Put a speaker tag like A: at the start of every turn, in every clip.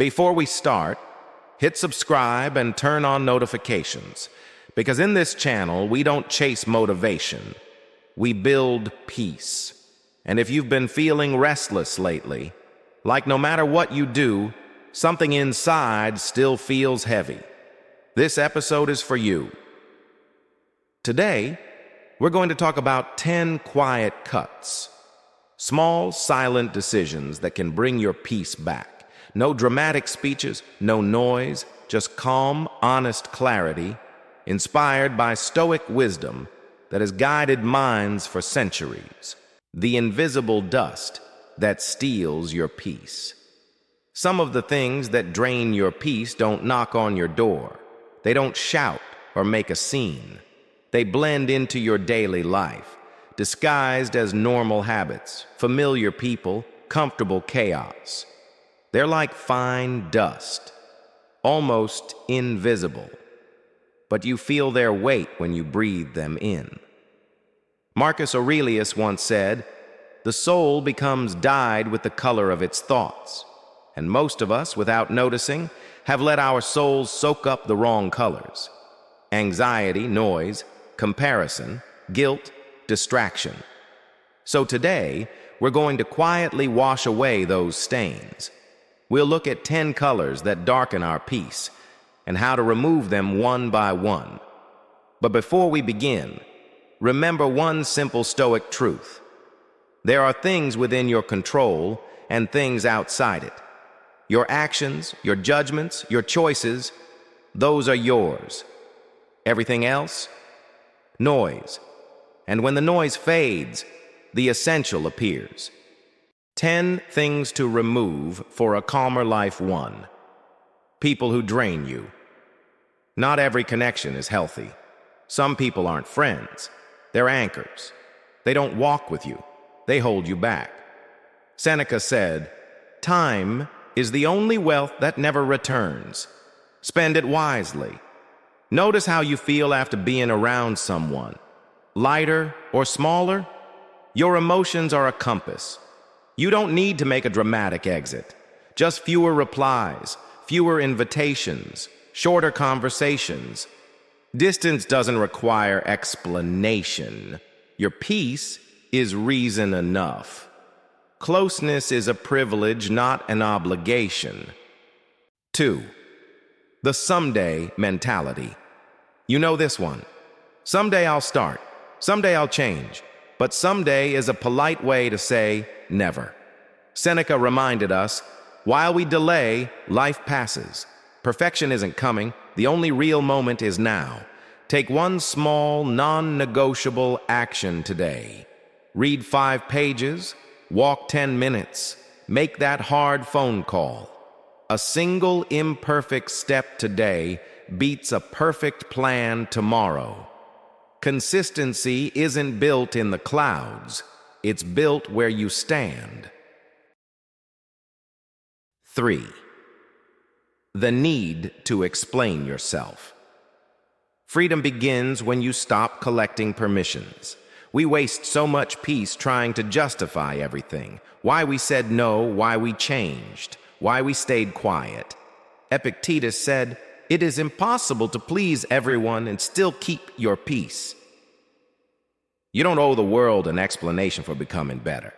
A: Before we start, hit subscribe and turn on notifications, because in this channel, we don't chase motivation. We build peace. And if you've been feeling restless lately, like no matter what you do, something inside still feels heavy, this episode is for you. Today, we're going to talk about 10 quiet cuts. Small, silent decisions that can bring your peace back. No dramatic speeches, no noise, just calm, honest clarity, inspired by Stoic wisdom that has guided minds for centuries. The invisible dust that steals your peace. Some of the things that drain your peace don't knock on your door. They don't shout or make a scene. They blend into your daily life, disguised as normal habits, familiar people, comfortable chaos. They're like fine dust, almost invisible, but you feel their weight when you breathe them in. Marcus Aurelius once said, "The soul becomes dyed with the color of its thoughts," and most of us, without noticing, have let our souls soak up the wrong colors. Anxiety, noise, comparison, guilt, distraction. So today, we're going to quietly wash away those stains. We'll look at 10 colors that darken our peace and how to remove them one by one. But before we begin, remember one simple Stoic truth. There are things within your control and things outside it. Your actions, your judgments, your choices, those are yours. Everything else? Noise. And when the noise fades, the essential appears. 10 things to remove for a calmer life. 1. People who drain you. Not every connection is healthy. Some people aren't friends. They're anchors. They don't walk with you. They hold you back. Seneca said, "Time is the only wealth that never returns. Spend it wisely." Notice how you feel after being around someone. Lighter or smaller? Your emotions are a compass. You don't need to make a dramatic exit. Just fewer replies, fewer invitations, shorter conversations. Distance doesn't require explanation. Your peace is reason enough. Closeness is a privilege, not an obligation. 2. The someday mentality. You know this one. Someday I'll start. Someday I'll change. But someday is a polite way to say never. Seneca reminded us, while we delay, life passes. Perfection isn't coming. The only real moment is now. Take one small, non-negotiable action today. Read 5 pages, walk 10 minutes, make that hard phone call. A single imperfect step today beats a perfect plan tomorrow. Consistency isn't built in the clouds. It's built where you stand. 3. The need to explain yourself. Freedom begins when you stop collecting permissions. We waste so much peace trying to justify everything. Why we said no, why we changed, why we stayed quiet. Epictetus said, "It is impossible to please everyone and still keep your peace." You don't owe the world an explanation for becoming better.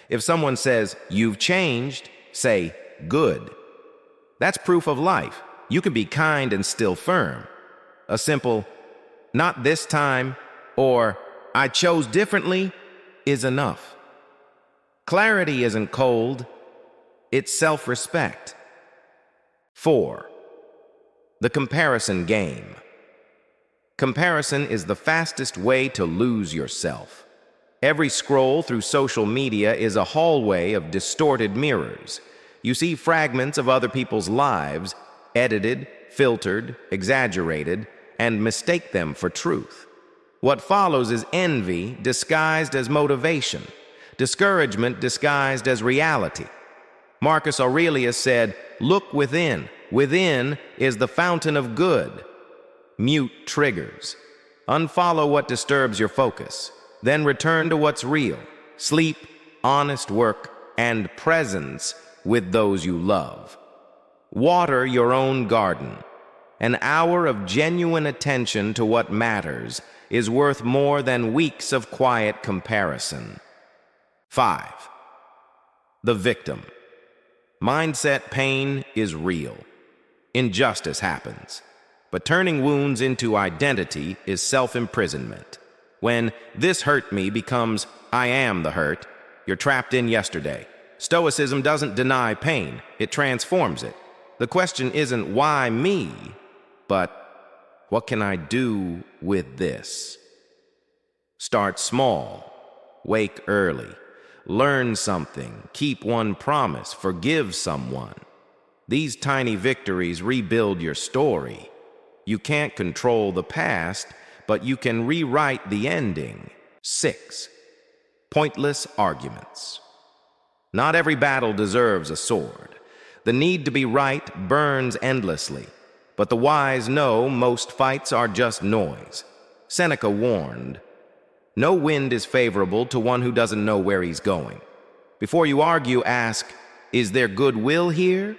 A: If someone says, "You've changed," say, "Good." That's proof of life. You can be kind and still firm. A simple, "Not this time," or "I chose differently," is enough. Clarity isn't cold, it's self-respect. 4. The comparison game. Comparison is the fastest way to lose yourself. Every scroll through social media is a hallway of distorted mirrors. You see fragments of other people's lives, edited, filtered, exaggerated, and mistake them for truth. What follows is envy disguised as motivation, discouragement disguised as reality. Marcus Aurelius said, "Look within. Within is the fountain of good." Mute triggers. Unfollow what disturbs your focus. Then return to what's real. Sleep, honest work, and presence with those you love. Water your own garden. An hour of genuine attention to what matters is worth more than weeks of quiet comparison. 5. The victim. Mindset pain is real. Injustice happens. But turning wounds into identity is self-imprisonment. When "this hurt me" becomes "I am the hurt," you're trapped in yesterday. Stoicism doesn't deny pain, it transforms it. The question isn't "why me?" but "what can I do with this?" Start small. Wake early. Learn something. Keep one promise. Forgive someone. These tiny victories rebuild your story. You can't control the past, but you can rewrite the ending. 6. Pointless arguments. Not every battle deserves a sword. The need to be right burns endlessly, but the wise know most fights are just noise. Seneca warned, "No wind is favorable to one who doesn't know where he's going." Before you argue, ask, is there goodwill here?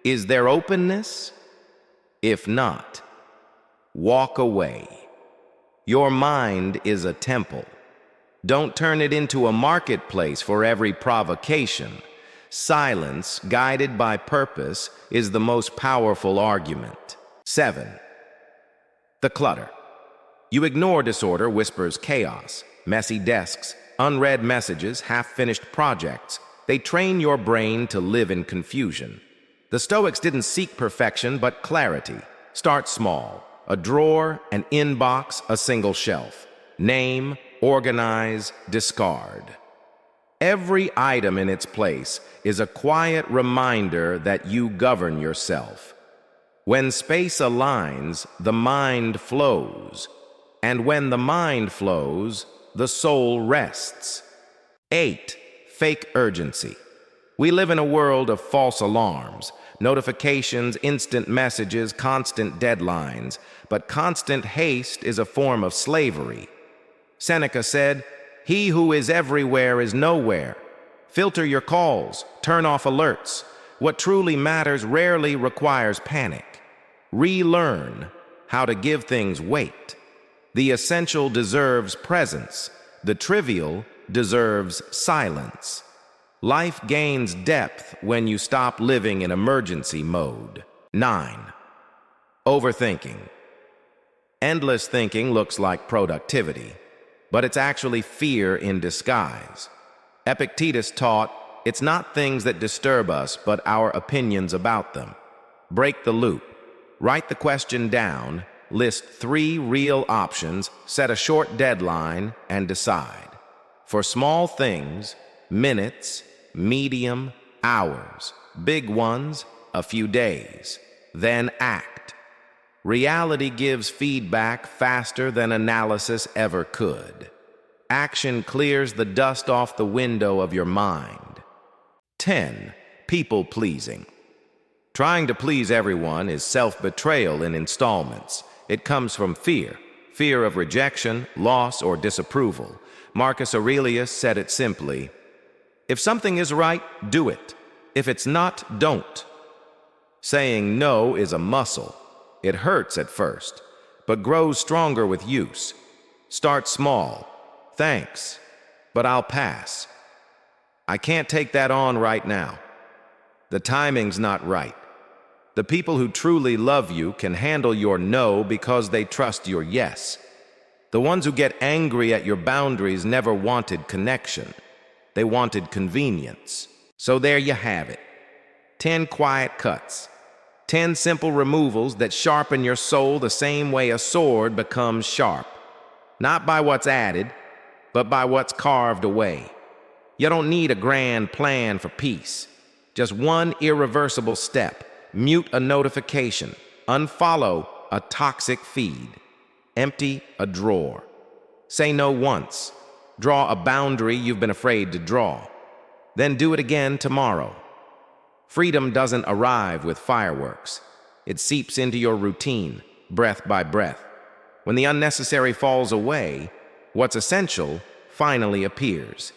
A: Is there openness? If not, walk away. Your mind is a temple. Don't turn it into a marketplace for every provocation. Silence, guided by purpose, is the most powerful argument. 7. The clutter. You ignore disorder whispers chaos, messy desks, unread messages, half-finished projects. They train your brain to live in confusion. The Stoics didn't seek perfection, but clarity. Start small. A drawer, an inbox, a single shelf. Name, organize, discard. Every item in its place is a quiet reminder that you govern yourself. When space aligns, the mind flows. And when the mind flows, the soul rests. 8. Fake urgency. We live in a world of false alarms, notifications, instant messages, constant deadlines. But constant haste is a form of slavery. Seneca said, "He who is everywhere is nowhere." Filter your calls, turn off alerts. What truly matters rarely requires panic. Relearn how to give things weight. The essential deserves presence. The trivial deserves silence. Life gains depth when you stop living in emergency mode. 9. Overthinking. Endless thinking looks like productivity, but it's actually fear in disguise. Epictetus taught, it's not things that disturb us, but our opinions about them. Break the loop. Write the question down, list 3 real options, set a short deadline, and decide. For small things, minutes, medium, hours. Big ones, a few days. Then act. Reality gives feedback faster than analysis ever could. Action clears the dust off the window of your mind. 10. People-pleasing. Trying to please everyone is self-betrayal in installments. It comes from fear. Fear of rejection, loss, or disapproval. Marcus Aurelius said it simply, "If something is right, do it. If it's not, don't." Saying no is a muscle. It hurts at first, but grows stronger with use. Start small. "Thanks, but I'll pass. I can't take that on right now. The timing's not right." The people who truly love you can handle your no because they trust your yes. The ones who get angry at your boundaries never wanted connection. They wanted convenience. So there you have it. 10 quiet cuts. 10 simple removals that sharpen your soul the same way a sword becomes sharp. Not by what's added, but by what's carved away. You don't need a grand plan for peace. Just one irreversible step. Mute a notification. Unfollow a toxic feed. Empty a drawer. Say no once. Draw a boundary you've been afraid to draw. Then do it again tomorrow. Freedom doesn't arrive with fireworks. It seeps into your routine, breath by breath. When the unnecessary falls away, what's essential finally appears.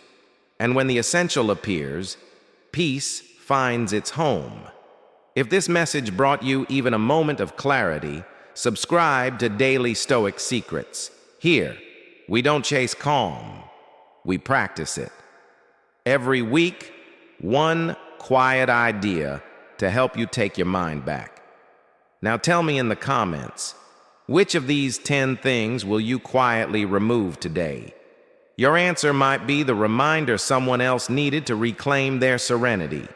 A: And when the essential appears, peace finds its home. If this message brought you even a moment of clarity, subscribe to Daily Stoic Secrets. Here, we don't chase calm, we practice it. Every week, one quiet idea to help you take your mind back. Now tell me in the comments, which of these 10 things will you quietly remove today? Your answer might be the reminder someone else needed to reclaim their serenity.